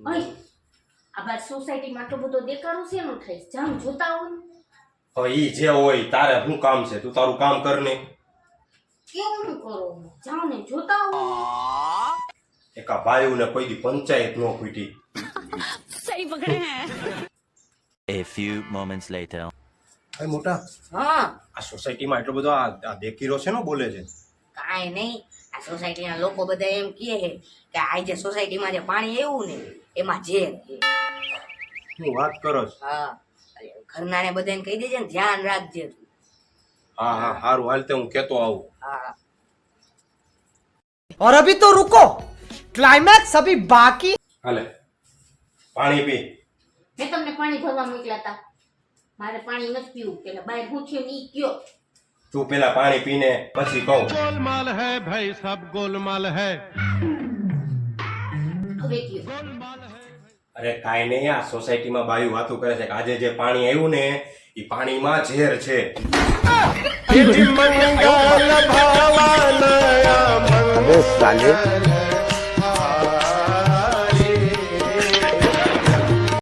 ભાઈ આ બાર સોસાયટીમાં આટલો બધો દેખાડો છે એનો થાય જામ જોતા હોય હવે ઈ જે હોય તારે શું કામ છે? તું તારું કામ કર ને. કેવું કરો જાવ ને જોતા હોય એક આ ભાઈઓને કોઈ દી પંચાયત ન ખૂટી. सही पकड़े हैं। A few moments later. ભાઈ મોટા, હા આ સોસાયટીમાં એટલો બધો આ બેકીરો છે ને બોલે છે. કાંઈ નહીં આ સોસાયટીના લોકો બધા એમ કહે છે કે આ જે સોસાયટીમાં જે પાણી આવ્યું ને એમાં ઝેર છે શું વાત કરો છો? હા ઘરના ને બધાને કહી દેજે ને ધ્યાન રાખજે તું હા હા હારું હાલતે હું કેતો આવું. હા और अभी तो रुको, क्लाइमैक्स अभी बाकी। હાલે પાણી પી. મેં તમને પાણી ભરવા મોકલ્યા હતા મારે પાણી નથી પીવું પેલા બહાર હું થયું ને ઈ કયો તું પેલા પાણી પીને પછી કહું. गोलमाल है भाई सब गोलमाल है। હવે કયો અરે કાઈ નહીં, આ સોસાયટીમાં બાયું વાતું કરે છે કે આજે જે પાણી આવ્યું ને ઈ પાણીમાં ઝેર છે. मंगल भावानया मंगल